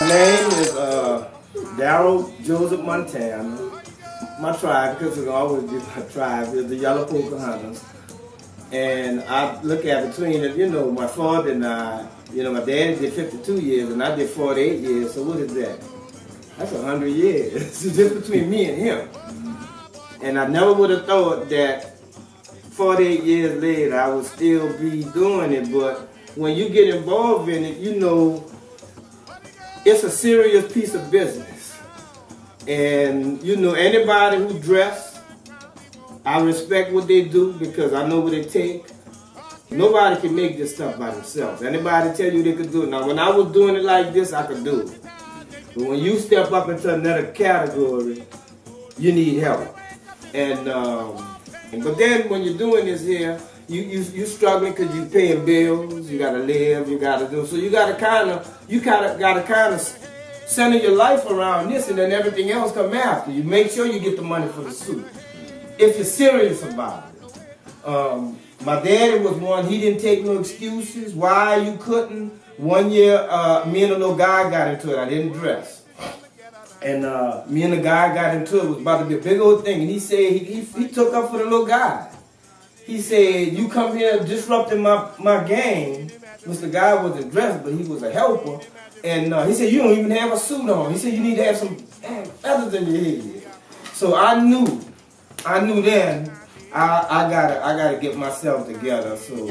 My name is Darryl Montana. My tribe, because it'll always be my tribe, is the Yellow Pocahontas. And I look at between it, my father and I, my daddy did 52 years and I did 48 years, so what is that? That's 100 years, just between me and him. And I never would have thought that 48 years later I would still be doing it, but when you get involved in it, it's a serious piece of business. And anybody who dress, I respect what they do because I know what it takes. Nobody can make this stuff by themselves. Anybody tell you they could do it. Now when I was doing it like this, I could do it. But when you step up into another category, you need help. But then when you're doing this here, you struggling because you paying bills, you gotta live, you gotta do. So you gotta kind of center your life around this, and then everything else come after. You make sure you get the money for the suit if you're serious about it. My daddy was one. He didn't take no excuses. Why you couldn't? One year, me and a little guy got into it. I didn't dress. And me and the guy got into it. It was about to be a big old thing. And he said, he took up for the little guy. He said, you come here disrupting my game. Which the guy wasn't dressed, but he was a helper. And he said, you don't even have a suit on. He said, you need to have some feathers in your head. So I knew then I gotta get myself together. So,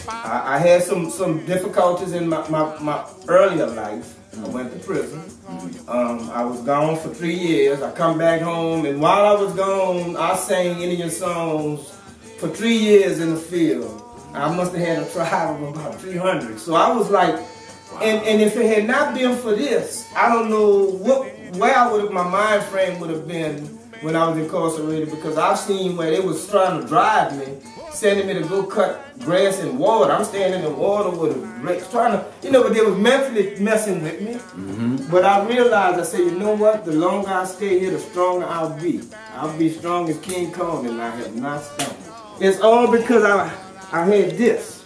I had some difficulties in my earlier life. I went to prison. I was gone for 3 years. I come back home, and while I was gone, I sang Indian songs for 3 years in the field. I must have had a tribe of about 300. So I was like, and if it had not been for this, I don't know where my mind frame would have been when I was incarcerated, because I've seen where they was trying to drive me, sending me to go cut grass and water. I'm standing in the water with a rake, trying to, but they was mentally messing with me. But I realized, I said, you know what? The longer I stay here, the stronger I'll be. I'll be strong as King Kong, and I have not stopped. It's all because I had this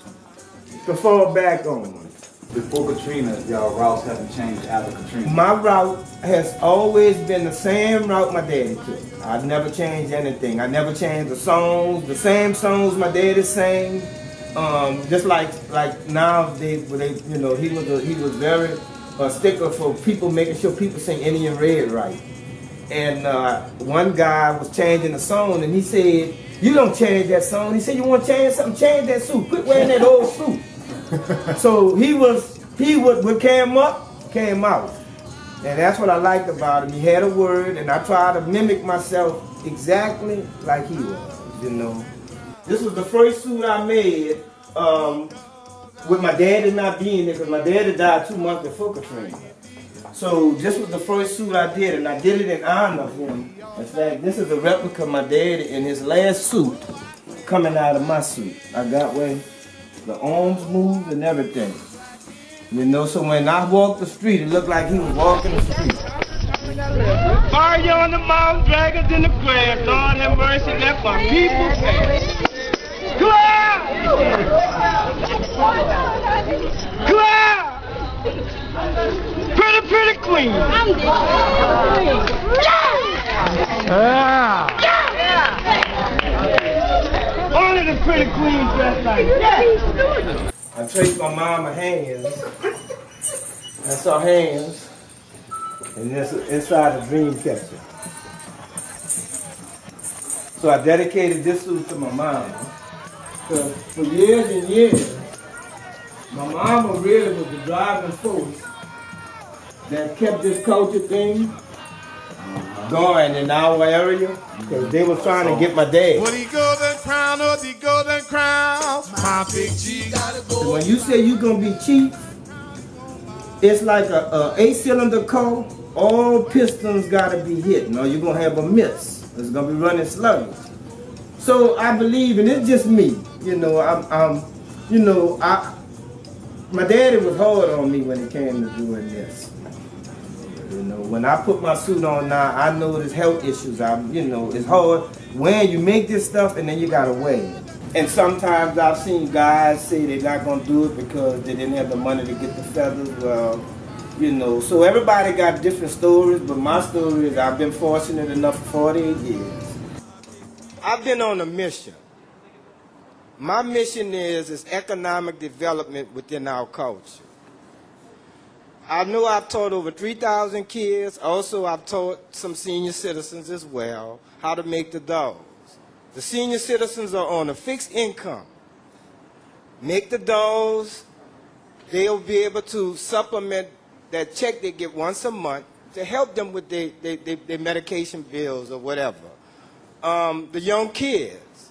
to fall back on. Before Katrina, y'all routes haven't changed after Katrina. My route has always been the same route my daddy took. I've never changed anything. I never changed the songs, the same songs my daddy sang. Just like now he was very sticker for people, making sure people sing Indian Red right. And one guy was changing the song, and he said, "You don't change that song." He said, "You want to change something? Change that suit. Quit wearing that old suit." So what came up, came out. And that's what I liked about him. He had a word, and I tried to mimic myself exactly like he was, This was the first suit I made with my daddy not being there, because my daddy died 2 months before Katrina. So this was the first suit I did, and I did it in honor of him. In fact, this is a replica of my daddy in his last suit coming out of my suit. I got where the arms moved and everything. So when I walked the street, it looked like he was walking the street. Fire on the mountain, dragons in the grass, Lord have mercy, let my people pass. Clear! Clear! Pretty queen. Only the pretty queen dressed like that. I traced my mama's hands. I saw hands, and this inside a dream catcher. So I dedicated this suit to my mama. Because for years and years, my mama really was the driving force that kept this culture thing going in our area, because they were trying to get my dad. What the golden crown, or the golden crown, my big G gotta go. So when you say you're gonna be chief, it's like a 8-cylinder car. All pistons gotta be hitting, or you're gonna have a miss. It's gonna be running sluggish. So I believe, and it's just me. My daddy was hard on me when it came to doing this. When I put my suit on now, I know there's health issues. It's hard when you make this stuff and then you gotta wear it. And sometimes I've seen guys say they're not gonna do it because they didn't have the money to get the feathers. Well, you know, so everybody got different stories, but my story is I've been fortunate enough for 48 years. I've been on a mission. My mission is economic development within our culture. I know I've taught over 3,000 kids. Also, I've taught some senior citizens as well how to make the dolls. The senior citizens are on a fixed income. Make the dolls, they'll be able to supplement that check they get once a month to help them with their medication bills or whatever. The young kids,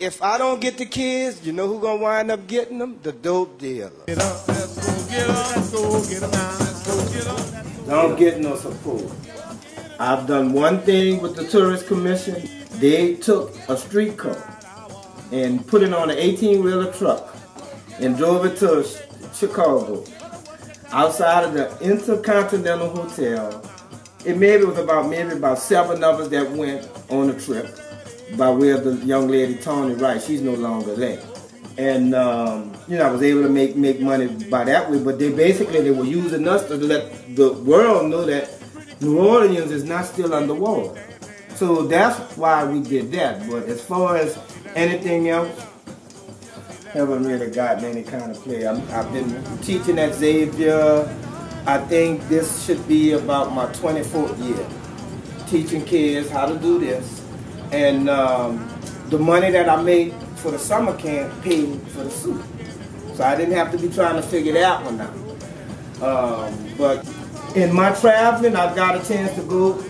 if I don't get the kids, you know who's going to wind up getting them? The dope dealer. Get up, let's go get up, let's go get up now, let's go get up. Don't get no support. I've done one thing with the Tourist Commission. They took a streetcar and put it on an 18-wheeler truck and drove it to Chicago, outside of the Intercontinental Hotel. It was about 7 of us that went on the trip by way of the young lady Tony Wright. She's no longer there. And you know, I was able to make money by that way, but they were using us to let the world know that New Orleans is not still underwater. So that's why we did that. But as far as anything else, haven't really gotten any kind of play. I've been teaching at Xavier. I think this should be about my 24th year, teaching kids how to do this. And the money that I made for the summer camp paid for the suit. So I didn't have to be trying to figure that one out. But in my traveling, I've got a chance to go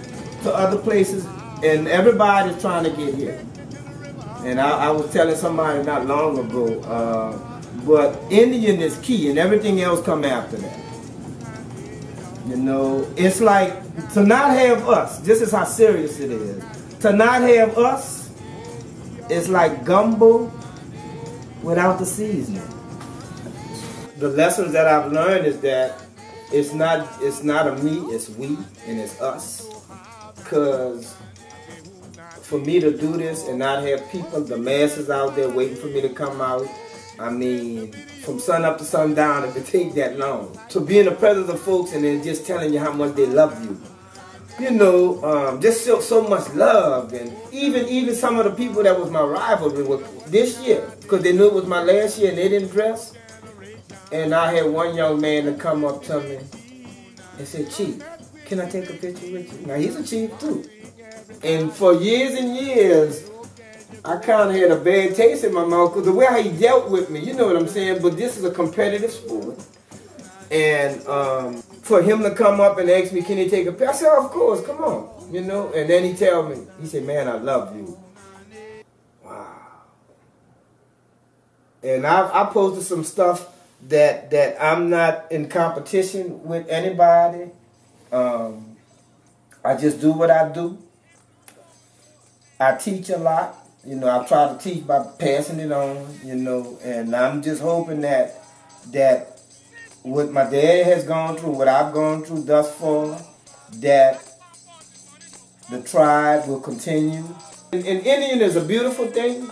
to other places, and everybody's trying to get here. And I was telling somebody not long ago, but Indian is key, and everything else come after that. You know, it's like to not have us, this is how serious it is. To not have us, it's like gumbo without the seasoning. The lessons that I've learned is that it's not a me, it's we, and it's us. Because for me to do this and not have people, the masses out there waiting for me to come out, I mean, from sun up to sundown, if it take that long. To be in the presence of folks and then just telling you how much they love you. You know, just so much love. And even some of the people that was my rivalry with this year, because they knew it was my last year and they didn't dress. And I had one young man to come up to me and say, "Chief, can I take a picture with you?" Now, he's a chief too. And for years and years, I kind of had a bad taste in my mouth because the way he dealt with me, you know what I'm saying? But this is a competitive sport. And for him to come up and ask me, "Can he take a picture?" I said, "Of course, come on." You know, and then he tell me, he said, "Man, I love you." Wow. And I posted some stuff that I'm not in competition with anybody. I just do what I do. I teach a lot. You know, I try to teach by passing it on, you know, and I'm just hoping that what my dad has gone through, what I've gone through thus far, that the tribe will continue. And Indian is a beautiful thing,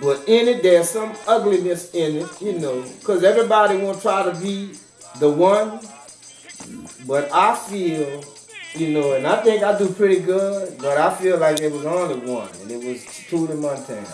but in it there's some ugliness in it, you know, because everybody won't try to be the one, but I feel, you know, and I think I do pretty good, but I feel like there was only one, and it was Darryl Montana.